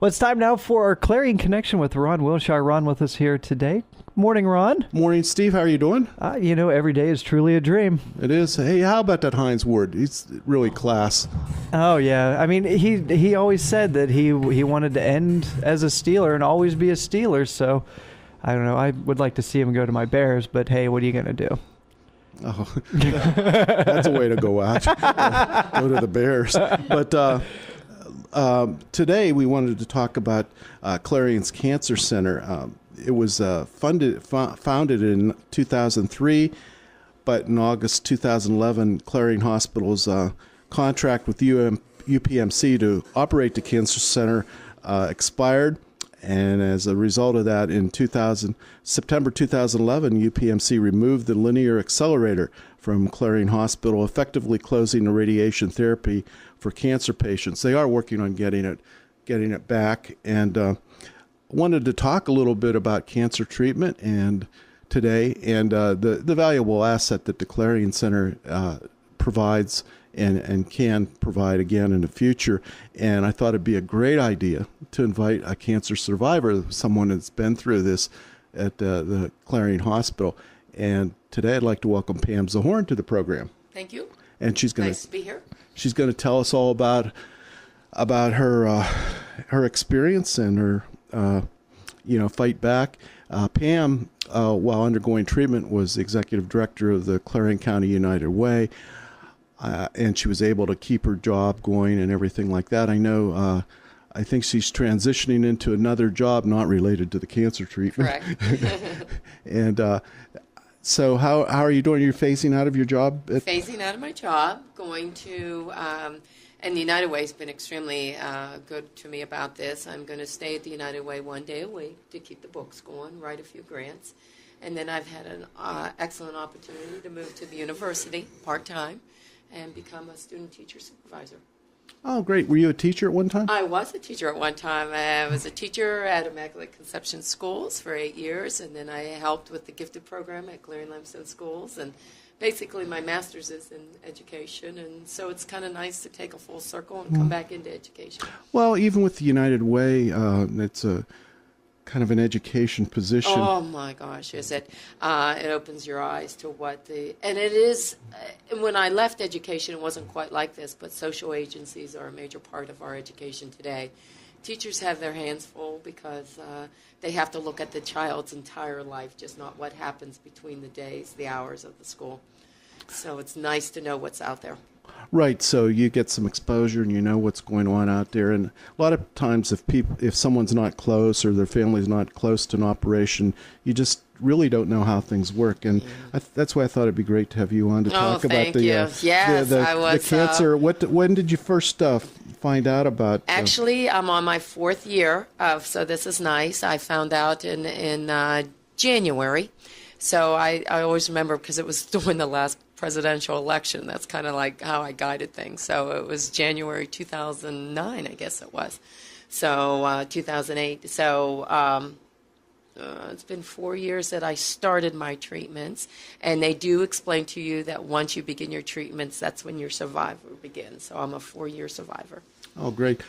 Well, it's time now for our Clarion Connection with Ron Wilshire. Ron with us here today. Morning, Ron. Morning, Steve. How are you doing? Every day is truly a dream. It is. Hey, how about that Heinz Ward? He's really class. Oh, yeah. I mean, he always said that he wanted to end as a Steeler and always be a Steeler. So, I don't know. I would like to see him go to my Bears, but hey, what are you going to do? Oh, that's a way to go out. Go to the Bears. But today we wanted to talk about Clarion's Cancer Center. It was founded in 2003, but in August 2011, Clarion Hospital's contract with UPMC to operate the Cancer Center expired. And as a result of that, in September 2011, UPMC removed the linear accelerator from Clarion Hospital, effectively closing the radiation therapy for cancer patients. They are working on getting it back, and wanted to talk a little bit about cancer treatment today, and the valuable asset that the Clarion Center provides and can provide again in the future. And I thought it'd be a great idea to invite a cancer survivor, someone that's been through this at the Clarion Hospital. And today I'd like to welcome Pam Zahoran to the program. Thank you. And she's going nice to be here. She's going to tell us all about her experience and her fight back. Pam, while undergoing treatment, was executive director of the Clarion County United Way. And she was able to keep her job going and everything like that. I know, I think she's transitioning into another job not related to the cancer treatment. Correct. And so how are you doing? You're phasing out of your job? Phasing out of my job, going to, and the United Way has been extremely good to me about this. I'm going to stay at the United Way one day a week to keep the books going, write a few grants. And then I've had an excellent opportunity to move to the university part-time and become a student teacher supervisor. Oh, great. Were you a teacher at one time? I was a teacher at one time. I was a teacher at Immaculate Conception Schools for 8 years, and then I helped with the gifted program at Clarion Limestone Schools. And basically my master's is in education, and so it's kind of nice to take a full circle and come back into education. Well, even with the United Way, it's a kind of an education position. Oh my gosh, is it? It opens your eyes to and it is, when I left education, it wasn't quite like this, but social agencies are a major part of our education today. Teachers have their hands full because they have to look at the child's entire life, just not what happens between the days, the hours of the school. So it's nice to know what's out there. Right, so you get some exposure and you know what's going on out there. And a lot of times if someone's not close or their family's not close to an operation, you just really don't know how things work. And that's why I thought it'd be great to have you on to talk about the cancer. When did you first find out about? Actually, I'm on my 4th year, so this is nice. I found out in January. So I always remember because it was during the last presidential election. That's kind of like how I guided things. So it was January 2009, I guess it was. So 2008. So it's been 4 years that I started my treatments. And they do explain to you that once you begin your treatments, that's when your survival begins. So I'm a 4-year survivor. Oh, great.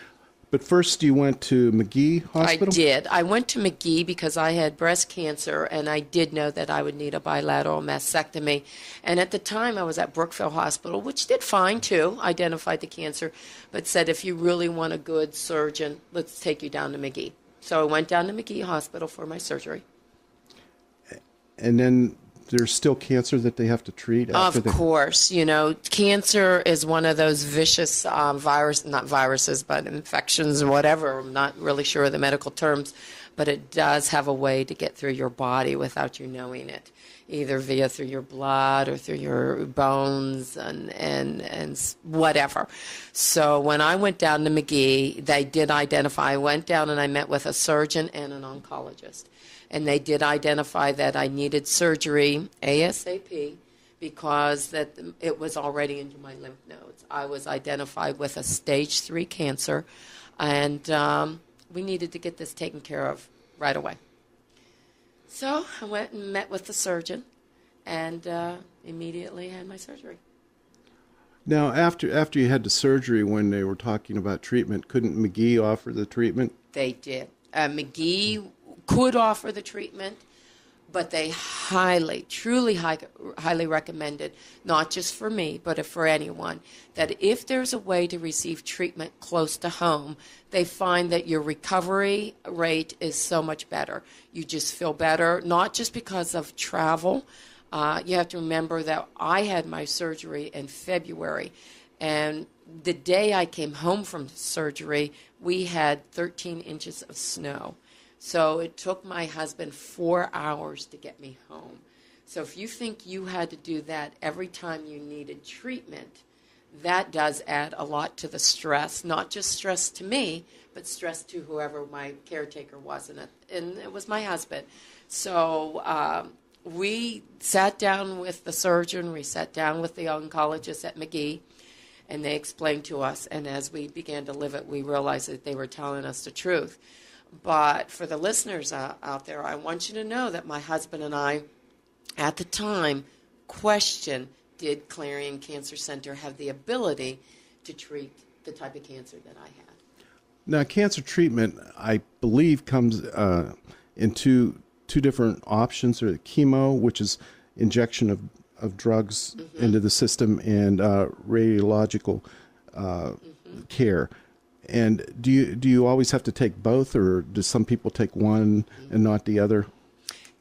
But first you went to McGee Hospital? I did. I went to McGee because I had breast cancer, and I did know that I would need a bilateral mastectomy. And at the time, I was at Brookville Hospital, which did fine, too, identified the cancer, but said, if you really want a good surgeon, let's take you down to McGee. So I went down to McGee Hospital for my surgery. And then there's still cancer that they have to treat after Of course. You know, cancer is one of those vicious not viruses, but infections or whatever. I'm not really sure of the medical terms, but it does have a way to get through your body without you knowing it, either through your blood or through your bones and whatever. So when I went down to McGee, they did identify. I went down and I met with a surgeon and an oncologist. And they did identify that I needed surgery ASAP because it was already into my lymph nodes. I was identified with a stage 3 cancer, and we needed to get this taken care of right away. So I went and met with the surgeon and immediately had my surgery. Now, after you had the surgery, when they were talking about treatment, couldn't McGee offer the treatment? They did. McGee could offer the treatment, but they highly recommended, not just for me, but for anyone, that if there's a way to receive treatment close to home, they find that your recovery rate is so much better. You just feel better, not just because of travel. You have to remember that I had my surgery in February, and the day I came home from surgery, we had 13 inches of snow. So it took my husband 4 hours to get me home. So if you think you had to do that every time you needed treatment, that does add a lot to the stress, not just stress to me, but stress to whoever my caretaker was, and it was my husband. So we sat down with the surgeon, we sat down with the oncologist at McGee, and they explained to us, and as we began to live it, we realized that they were telling us the truth. But for the listeners out there, I want you to know that my husband and I, at the time, questioned, did Clarion Cancer Center have the ability to treat the type of cancer that I had? Now, cancer treatment, I believe, comes in two different options, or chemo, which is injection of drugs into the system, and radiological care. And do you always have to take both, or do some people take one and not the other?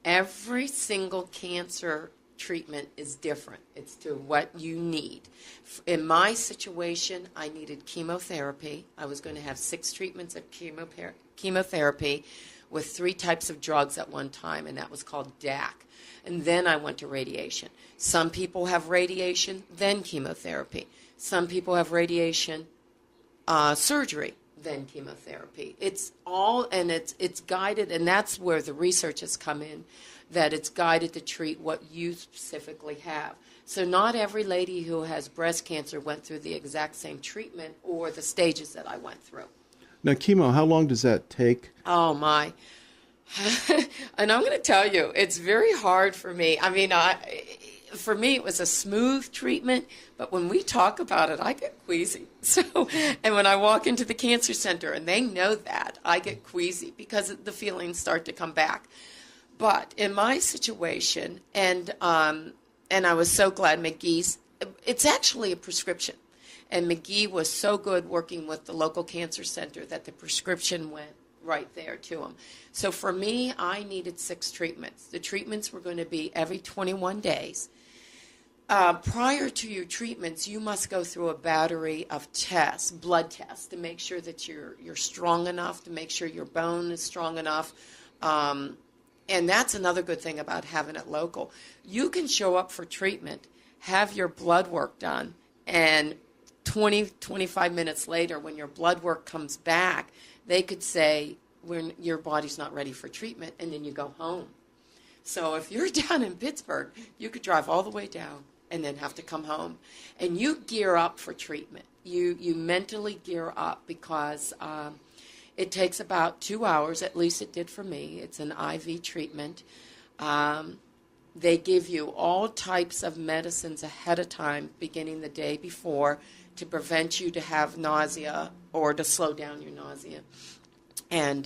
Every single cancer treatment is different. It's to what you need. In my situation, I needed chemotherapy. I was going to have 6 treatments of chemotherapy with 3 types of drugs at one time, and that was called DAC. And then I went to radiation. Some people have radiation, then chemotherapy. Some people have radiation, surgery, then chemotherapy. It's all, and it's guided, and that's where the research has come in, that it's guided to treat what you specifically have. So not every lady who has breast cancer went through the exact same treatment or the stages that I went through. Now, chemo, how long does that take? Oh, my. And I'm going to tell you, it's very hard for me. I mean, for me, it was a smooth treatment, but when we talk about it, I get queasy. So, and when I walk into the cancer center, and they know that, I get queasy because the feelings start to come back. But in my situation, and I was so glad McGee's, it's actually a prescription. And McGee was so good working with the local cancer center that the prescription went right there to him. So for me, I needed 6 treatments. The treatments were going to be every 21 days. Prior to your treatments, you must go through a battery of tests, blood tests, to make sure that you're strong enough, to make sure your bone is strong enough. And that's another good thing about having it local. You can show up for treatment, have your blood work done, and 25 minutes later, when your blood work comes back, they could say, your body's not ready for treatment, and then you go home. So if you're down in Pittsburgh, you could drive all the way down and then have to come home. And you gear up for treatment. You mentally gear up because it takes about 2 hours, at least it did for me. It's an IV treatment. They give you all types of medicines ahead of time, beginning the day before, to prevent you to have nausea or to slow down your nausea. And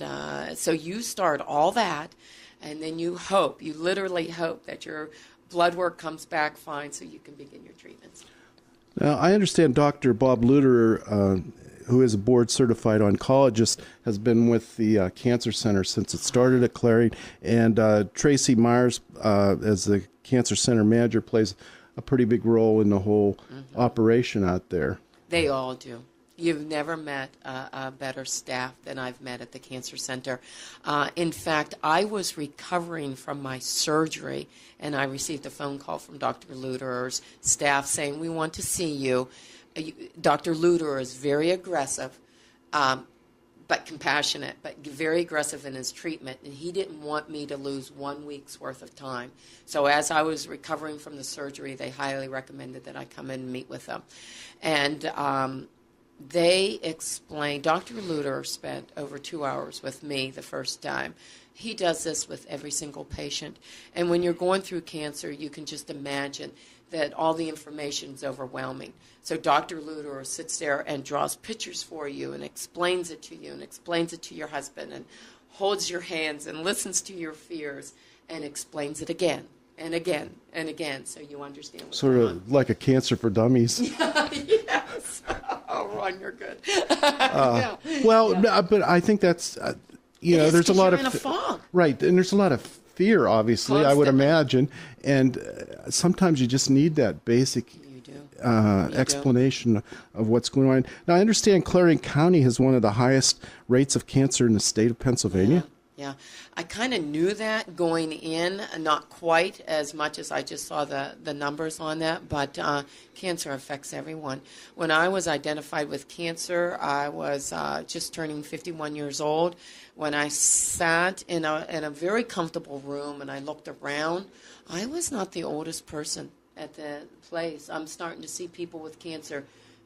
so you start all that, and then you literally hope that your blood work comes back fine so you can begin your treatments. Now, I understand Dr. Bob Luderer, who is a board-certified oncologist, has been with the Cancer Center since it started at Clarion, and Tracy Myers, as the Cancer Center manager, plays a pretty big role in the whole operation out there. They all do. You've never met a better staff than I've met at the Cancer Center. In fact, I was recovering from my surgery, and I received a phone call from Dr. Luderer's staff saying, "We want to see you." Dr. Luderer is very aggressive, but compassionate, but very aggressive in his treatment, and he didn't want me to lose 1 week's worth of time. So as I was recovering from the surgery, they highly recommended that I come in and meet with them. And they explained, Dr. Luderer spent over 2 hours with me the first time. He does this with every single patient. And when you're going through cancer, you can just imagine that all the information is overwhelming. So Dr. Luder sits there and draws pictures for you and explains it to you and explains it to your husband and holds your hands and listens to your fears and explains it again and again and again, so you understand what's Sort going on. of like a Cancer for Dummies. Yes. Oh, Ron, you're good. Yeah. Well, Yeah. but I think that's, you It know, is there's a 'cause lot you're of in a fog. right, and there's a lot of fear, obviously, I would Constantly. imagine, and sometimes you just need that basic You do. explanation of what's going on. Now, I understand Clarion County has one of the highest rates of cancer in the state of Pennsylvania. Yeah, I kind of knew that going in, not quite as much as I just saw the numbers on that, but cancer affects everyone. When I was identified with cancer, I was just turning 51 years old. When I sat in a very comfortable room and I looked around, I was not the oldest person at the place. I'm starting to see people with cancer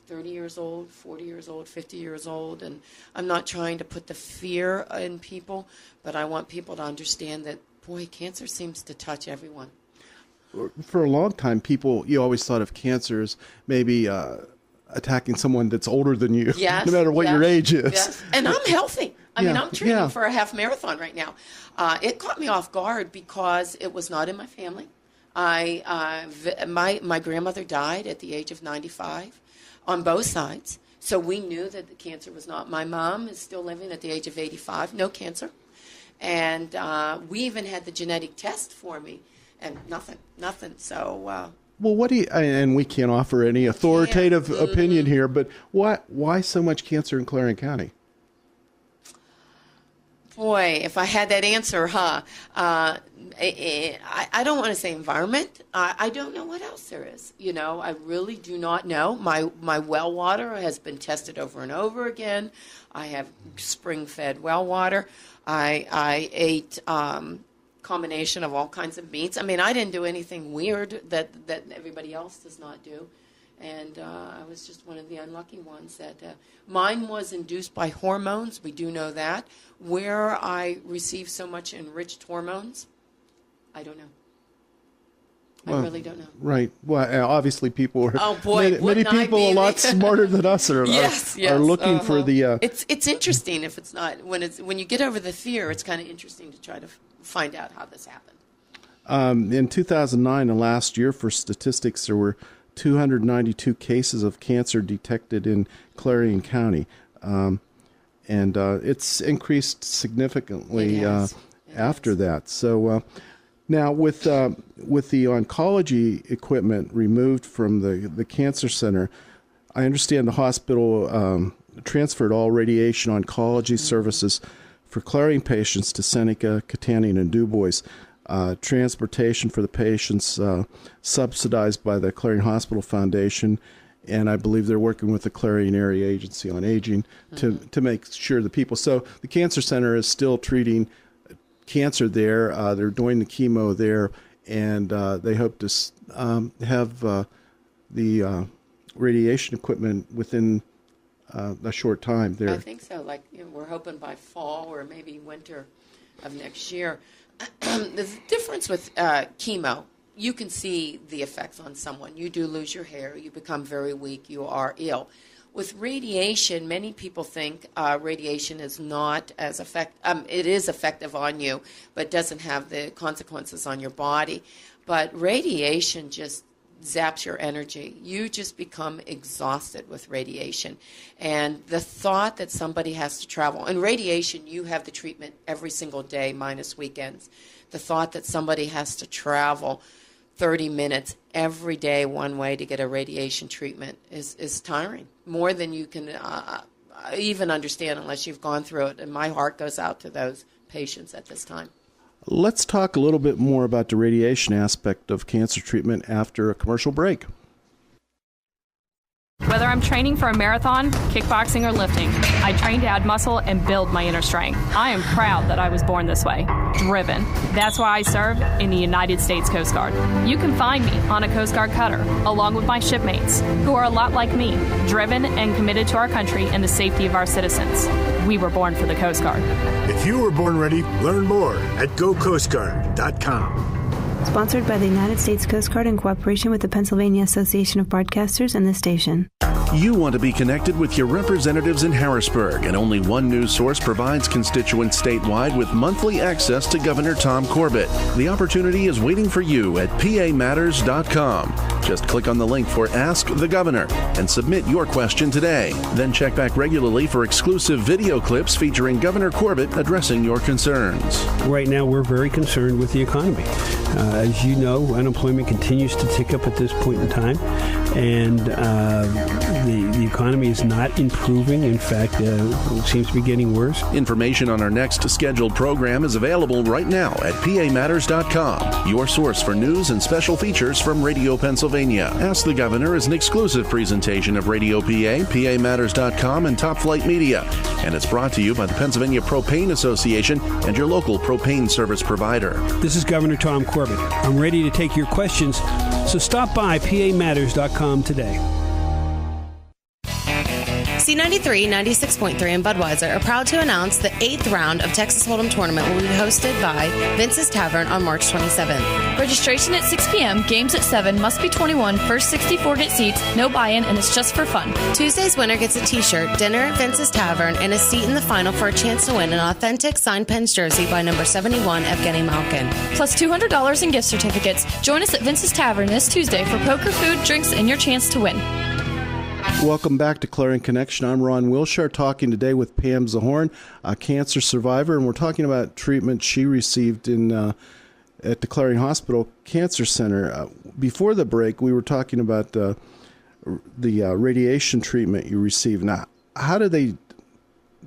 30 years old, 40 years old, 50 years old, and I'm not trying to put the fear in people, but I want people to understand that, boy, cancer seems to touch everyone. For a long time, you always thought of cancer as maybe attacking someone that's older than you, Yes, no matter what your yes, age is. Yes. And I'm healthy. I mean, Yeah, I'm training yeah. for a half marathon right now. It caught me off guard because it was not in my family. My grandmother died at the age of 95 on both sides. So we knew that the cancer was not. My mom is still living at the age of 85, no cancer. And we even had the genetic test for me, and nothing. So, Well, what do you, and we can't offer any authoritative opinion here, but why so much cancer in Clarion County? boy, if I had that answer, I don't want to say environment. I don't know what else there is. You know, I really do not know. My well water has been tested over and over again. I have spring-fed well water. I ate combination of all kinds of meats. I mean, I didn't do anything weird that everybody else does not do. And I was just one of the unlucky ones that mine was induced by hormones. We do know that. Where I received so much enriched hormones, I don't know. I really don't know. Right. Well, obviously, people are. Oh boy, many wouldn't I people be? a lot smarter than us are looking for the. It's interesting if it's not when you get over the fear. It's kind of interesting to try to find out how this happened. In 2009, the last year for statistics, there were 292 cases of cancer detected in Clarion County, and it's increased significantly after that. So now with the oncology equipment removed from the cancer center, I understand the hospital transferred all radiation oncology services for Clarion patients to Seneca, Catania, and Du Bois. Transportation for the patients subsidized by the Clarion Hospital Foundation, and I believe they're working with the Clarion Area Agency on Aging to make sure the people. So the cancer center is still treating cancer there. They're doing the chemo there, and they hope to have the radiation equipment within a short time there. I think so. Like we're hoping by fall or maybe winter of next year. The difference with chemo, you can see the effects on someone. You do lose your hair. You become very weak. You are ill. With radiation, many people think radiation is not as effective. It is effective on you, but doesn't have the consequences on your body. But radiation just zaps your energy. You just become exhausted with radiation. And the thought that somebody has to travel, and radiation, you have the treatment every single day minus weekends. The thought that somebody has to travel 30 minutes every day one way to get a radiation treatment is tiring, more than you can even understand unless you've gone through it. And my heart goes out to those patients at this time. Let's talk a little bit more about the radiation aspect of cancer treatment after a commercial break. Whether I'm training for a marathon, kickboxing, or lifting, I train to add muscle and build my inner strength. I am proud that I was born this way, driven. That's why I serve in the United States Coast Guard. You can find me on a Coast Guard cutter, along with my shipmates, who are a lot like me, driven and committed to our country and the safety of our citizens. We were born for the Coast Guard. If you were born ready, learn more at GoCoastGuard.com. Sponsored by the United States Coast Guard in cooperation with the Pennsylvania Association of Broadcasters and this station. You want to be connected with your representatives in Harrisburg, and only one news source provides constituents statewide with monthly access to Governor Tom Corbett. The opportunity is waiting for you at pamatters.com. Just click on the link for Ask the Governor and submit your question today. Then check back regularly for exclusive video clips featuring Governor Corbett addressing your concerns. Right now, we're very concerned with the economy. As you know, unemployment continues to tick up at this point in time, and the economy is not improving. In fact, it seems to be getting worse. Information on our next scheduled program is available right now at pamatters.com, your source for news and special features from Radio Pennsylvania. Ask the Governor is an exclusive presentation of Radio PA, pamatters.com, and Top Flight Media, and it's brought to you by the Pennsylvania Propane Association and your local propane service provider. This is Governor Tom Corbett. I'm ready to take your questions, so stop by pamatters.com today. C93, 96.3, and Budweiser are proud to announce the 8th round of Texas Hold'em Tournament will be hosted by Vince's Tavern on March 27th. Registration at 6 p.m., games at 7, must be 21, first 64 get seats, no buy-in, and it's just for fun. Tuesday's winner gets a t-shirt, dinner at Vince's Tavern, and a seat in the final for a chance to win an authentic signed Pens jersey by number 71, Evgeny Malkin. Plus $200 in gift certificates. Join us at Vince's Tavern this Tuesday for poker, food, drinks, and your chance to win. Welcome back to Clarion Connection. I'm Ron Wilshire, talking today with Pam Zahoran, a cancer survivor, and we're talking about treatment she received at the Clarion Hospital Cancer Center. Before the break, we were talking about the radiation treatment you received. Now,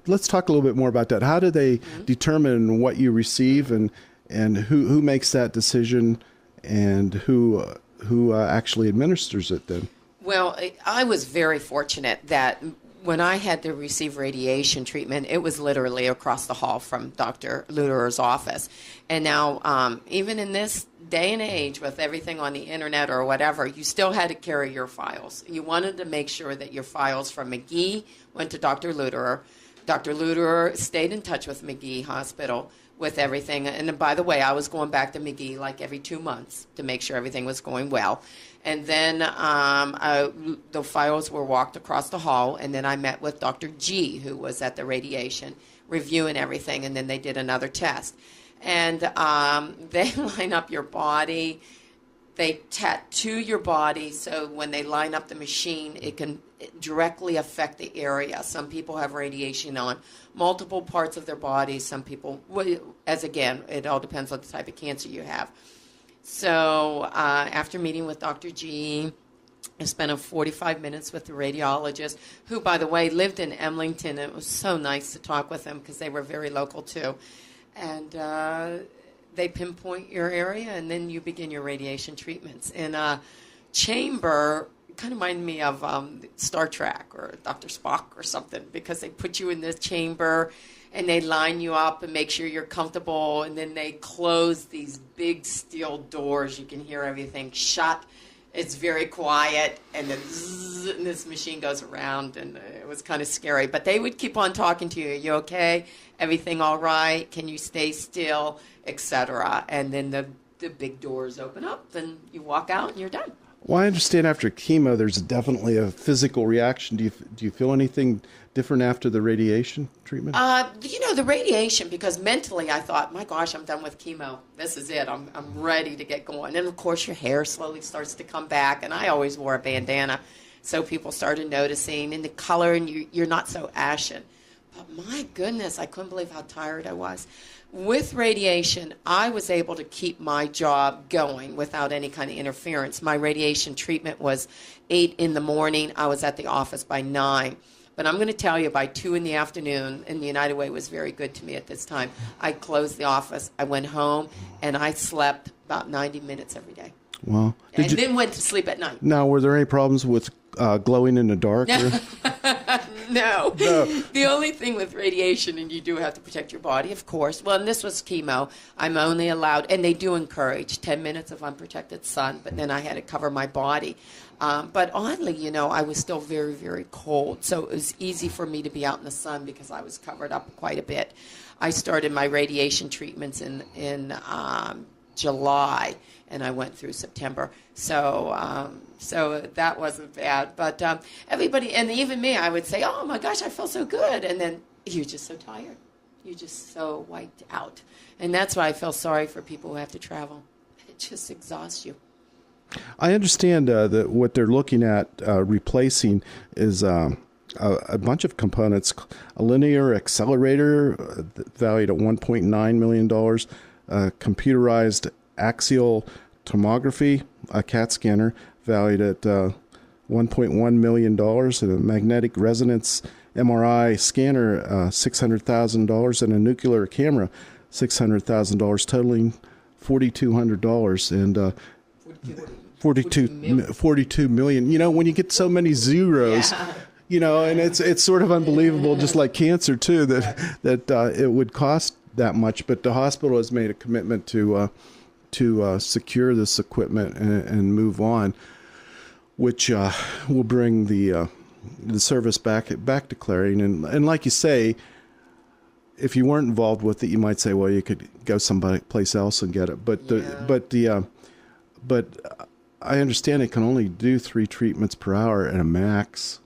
let's talk a little bit more about that. How do they determine what you receive, and who makes that decision, and who actually administers it then? Well, I was very fortunate that when I had to receive radiation treatment, it was literally across the hall from Dr. Luderer's office. And now, even in this day and age with everything on the internet or whatever, you still had to carry your files. You wanted to make sure that your files from McGee went to Dr. Luderer. Dr. Luderer stayed in touch with McGee Hospital with everything. And by the way, I was going back to McGee like every 2 months to make sure everything was going well. And then the files were walked across the hall, and then I met with Dr. G, who was at the radiation, reviewing everything, and then they did another test. And they line up your body. They tattoo your body, so when they line up the machine, it can directly affect the area. Some people have radiation on multiple parts of their body. Some people, as again, it all depends on the type of cancer you have. So after meeting with Dr. G, I spent 45 minutes with the radiologist, who, by the way, lived in Emlington. And it was so nice to talk with them because they were very local, too. And they pinpoint your area, and then you begin your radiation treatments. In a chamber, it kind of reminded me of Star Trek or Dr. Spock or something, because they put you in this chamber, and they line you up and make sure you're comfortable, and then they close these big steel doors. You can hear everything shut. It's very quiet, and then zzz, and this machine goes around, and it was kind of scary. But they would keep on talking to you. Are you okay? Everything all right? Can you stay still? Etc. And then the big doors open up, and you walk out, and you're done. Well, I understand after chemo, there's definitely a physical reaction. Do you feel anything different after the radiation treatment? The radiation, because mentally I thought, my gosh, I'm done with chemo. This is it. I'm ready to get going. And, of course, your hair slowly starts to come back. And I always wore a bandana, so people started noticing. And the color, and you're not so ashen. But, my goodness, I couldn't believe how tired I was. With radiation, I was able to keep my job going without any kind of interference. My radiation treatment was 8 in the morning. I was at the office by 9. But I'm going to tell you, by 2 in the afternoon, and the United Way was very good to me at this time, I closed the office, I went home, and I slept about 90 minutes every day. Wow. Then went to sleep at night. Now, were there any problems with glowing in the dark? No. The only thing with radiation, and you do have to protect your body, of course. Well, and this was chemo. I'm only allowed, and they do encourage 10 minutes of unprotected sun, but then I had to cover my body. But oddly, I was still very, very cold. So it was easy for me to be out in the sun because I was covered up quite a bit. I started my radiation treatments in July, and I went through September. So that wasn't bad. But everybody, and even me, I would say, oh my gosh, I feel so good. And then you're just so tired. You're just so wiped out. And that's why I feel sorry for people who have to travel. It just exhausts you. I understand that what they're looking at replacing is a bunch of components. A linear accelerator valued at $1.9 million, computerized axial tomography, a CAT scanner valued at $1.1 million, and a magnetic resonance MRI scanner, $600,000, and a nuclear camera, $600,000, totaling $4,200 and 42 million. You know, when you get so many zeros, you know, and it's sort of unbelievable, just like cancer too, that it would cost that much. But the hospital has made a commitment to secure this equipment and move on, which will bring the service back to Clarion. And like you say, if you weren't involved with it, you might say, well, you could go someplace else and get it. But I understand it can only do 3 treatments per hour at a max.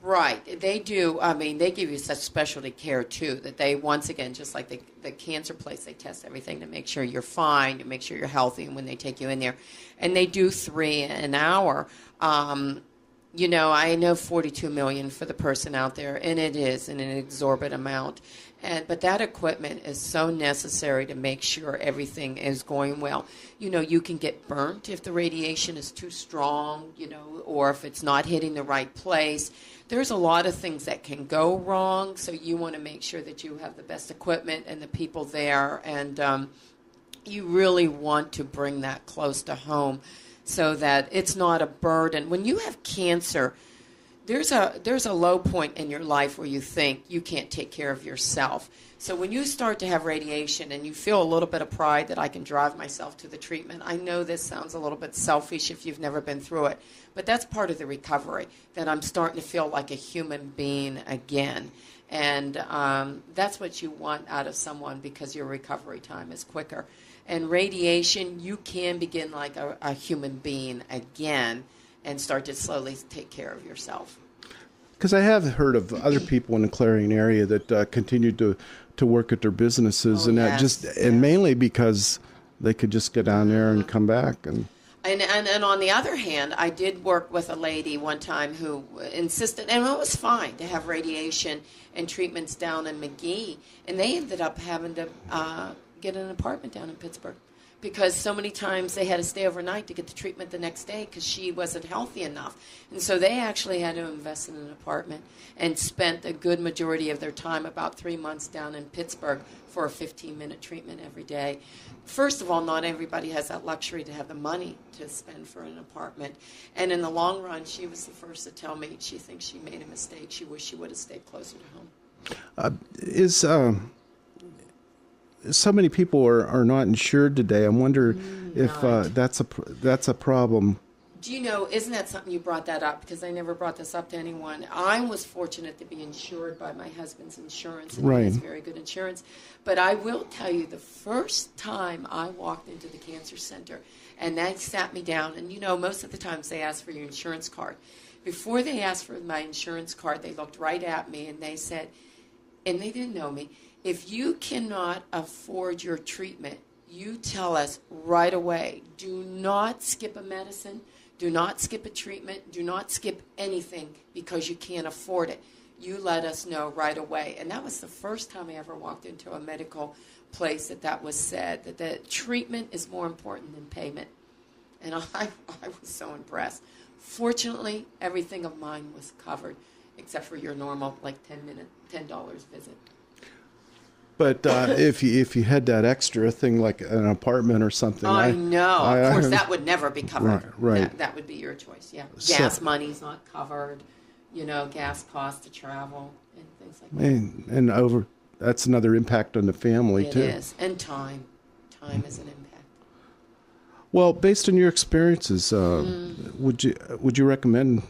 Right. They do. I mean, they give you such specialty care, too, that they, once again, just like the cancer place, they test everything to make sure you're fine, to make sure you're healthy, and when they take you in there. And they do 3 an hour. You know, I know $42 million for the person out there, and it is an exorbitant amount. But that equipment is so necessary to make sure everything is going well. You know, you can get burnt if the radiation is too strong, you know, or if it's not hitting the right place. There's a lot of things that can go wrong, so you want to make sure that you have the best equipment and the people there, and you really want to bring that close to home so that it's not a burden. When you have cancer, there's a low point in your life where you think you can't take care of yourself. So when you start to have radiation and you feel a little bit of pride that I can drive myself to the treatment, I know this sounds a little bit selfish if you've never been through it, but that's part of the recovery, that I'm starting to feel like a human being again. And that's what you want out of someone, because your recovery time is quicker. And radiation, you can begin like a human being again and start to slowly take care of yourself. Because I have heard of other people in the Clarion area that continued to work at their businesses, and mainly because they could just get down there and come back. And on the other hand, I did work with a lady one time who insisted, and it was fine to have radiation and treatments down in McGee, and they ended up having to get an apartment down in Pittsburgh, because so many times they had to stay overnight to get the treatment the next day because she wasn't healthy enough. And so they actually had to invest in an apartment and spent a good majority of their time, about 3 months, down in Pittsburgh for a 15-minute treatment every day. First of all, not everybody has that luxury to have the money to spend for an apartment. And in the long run, she was the first to tell me she thinks she made a mistake. She wished she would have stayed closer to home. So many people are not insured today. I wonder if that's a problem. Do you know, isn't that something you brought that up? Because I never brought this up to anyone. I was fortunate to be insured by my husband's insurance, and he has very good insurance. But I will tell you, the first time I walked into the cancer center, and they sat me down, and you know, most of the times they ask for your insurance card. Before they asked for my insurance card, they looked right at me and they said, and they didn't know me, if you cannot afford your treatment, you tell us right away. Do not skip a medicine. Do not skip a treatment. Do not skip anything because you can't afford it. You let us know right away. And that was the first time I ever walked into a medical place that was said, that treatment is more important than payment. And I was so impressed. Fortunately, everything of mine was covered except for your normal, like, $10 visit. But if you had that extra thing like an apartment or something, I know. Of course, that would never be covered. Right. That would be your choice. Yeah. Gas money's not covered. You know, gas costs to travel and things like that. And that's another impact on the family too. It is, and time. Time is an impact. Well, based on your experiences, would you recommend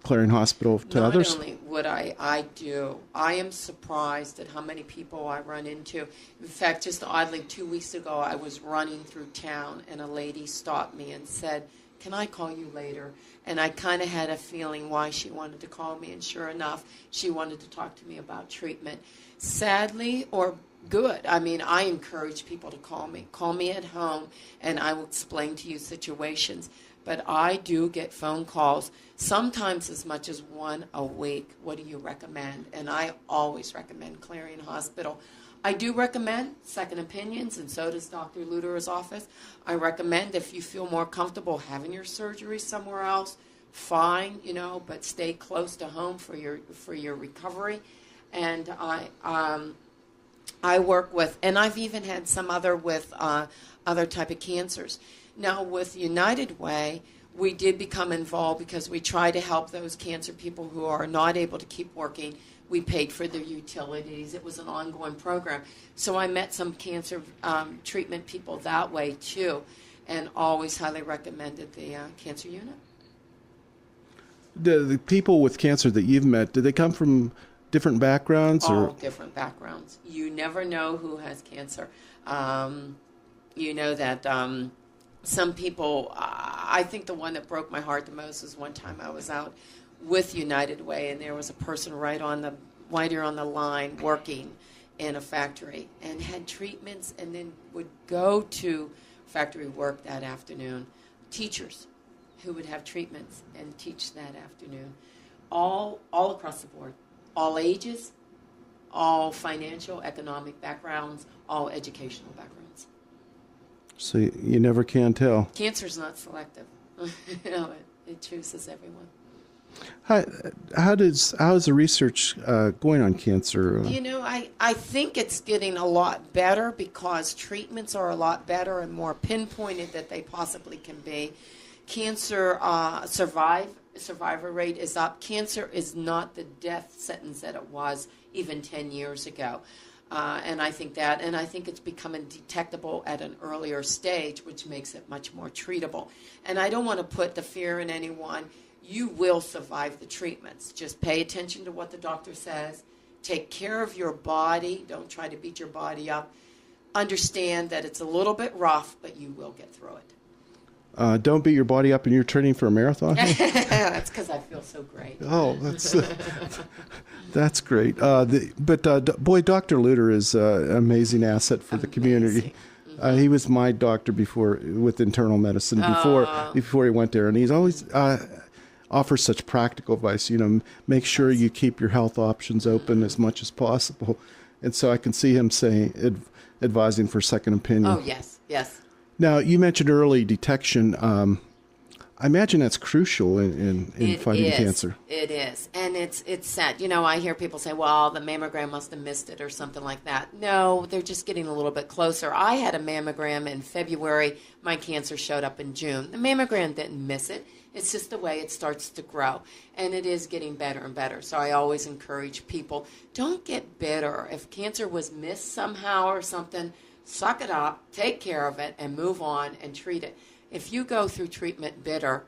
Clarion Hospital to others? Not only would I do. I am surprised at how many people I run into. In fact, just oddly, 2 weeks ago, I was running through town, and a lady stopped me and said, "Can I call you later?" And I kind of had a feeling why she wanted to call me, and sure enough, she wanted to talk to me about treatment. Sadly, or good, I mean, I encourage people to call me. Call me at home, and I will explain to you situations. But I do get phone calls, sometimes as much as one a week. What do you recommend? And I always recommend Clarion Hospital. I do recommend second opinions, and so does Dr. Luder's office. I recommend if you feel more comfortable having your surgery somewhere else, fine, but stay close to home for your recovery. And I work with, and I've even had some other type of cancers. Now with United Way, we did become involved because we try to help those cancer people who are not able to keep working. We paid for their utilities. It was an ongoing program. So I met some cancer treatment people that way too, and always highly recommended the cancer unit. The people with cancer that you've met, do they come from different backgrounds? All different backgrounds. You never know who has cancer. You know that some people, I think the one that broke my heart the most was one time I was out with United Way, and there was a person right here on the line working in a factory and had treatments and then would go to factory work that afternoon. Teachers who would have treatments and teach that afternoon. All across the board. All ages, all financial, economic backgrounds, all educational backgrounds. So you never can tell. Cancer's not selective. It chooses everyone. How's the research going on cancer? I think it's getting a lot better because treatments are a lot better and more pinpointed that they possibly can be. Cancer survivor rate is up. Cancer is not the death sentence that it was even 10 years ago. And I think it's becoming detectable at an earlier stage, which makes it much more treatable. And I don't want to put the fear in anyone. You will survive the treatments. Just pay attention to what the doctor says. Take care of your body. Don't try to beat your body up. Understand that it's a little bit rough, but you will get through it. Don't beat your body up and you're training for a marathon? That's because I feel so great. Oh, that's great. Boy, Dr. Luder is an amazing asset for the community. He was my doctor before with internal medicine before he went there, and he's always offers such practical advice. Make sure you keep your health options open as much as possible, and so I can see him advising for second opinion. Oh yes. Now, you mentioned early detection. I imagine that's crucial in fighting cancer. It is. And it's sad. I hear people say, well, the mammogram must have missed it or something like that. No, they're just getting a little bit closer. I had a mammogram in February. My cancer showed up in June. The mammogram didn't miss it. It's just the way it starts to grow. And it is getting better and better. So I always encourage people, don't get bitter. If cancer was missed somehow or something, suck it up, take care of it, and move on and treat it. If you go through treatment bitter,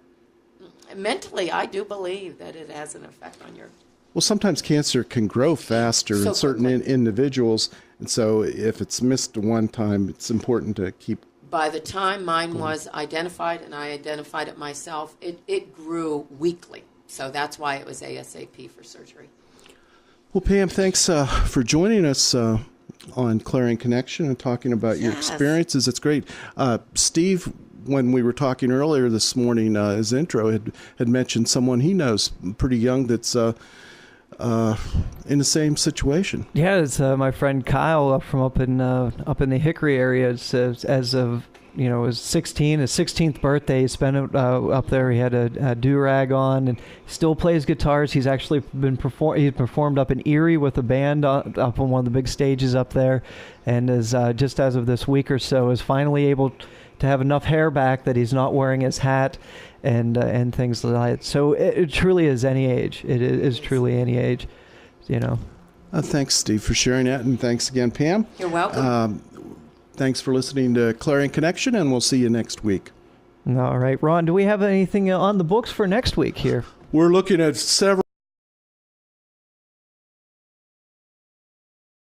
mentally, I do believe that it has an effect on your... Well, sometimes cancer can grow faster in certain individuals, and so if it's missed one time, it's important to keep... By the time mine was identified, and I identified it myself, it grew weekly. So that's why it was ASAP for surgery. Well, Pam, thanks for joining us on Clarion Connection and talking about your experiences. It's great. Steve, when we were talking earlier this morning, his intro had mentioned someone he knows pretty young that's in the same situation. Yeah, it's my friend Kyle up in the Hickory area. As of his 16th birthday, he spent it up there. He had a do-rag on and still plays guitars. He's actually he performed up in Erie with a band up on one of the big stages up there, and is just as of this week or so is finally able to have enough hair back that he's not wearing his hat and things like that. So it truly is any age. It is truly any age, Thanks, Steve, for sharing that, and thanks again, Pam. You're welcome. Thanks for listening to Clarion Connection, and we'll see you next week. All right, Ron, do we have anything on the books for next week here? We're looking at several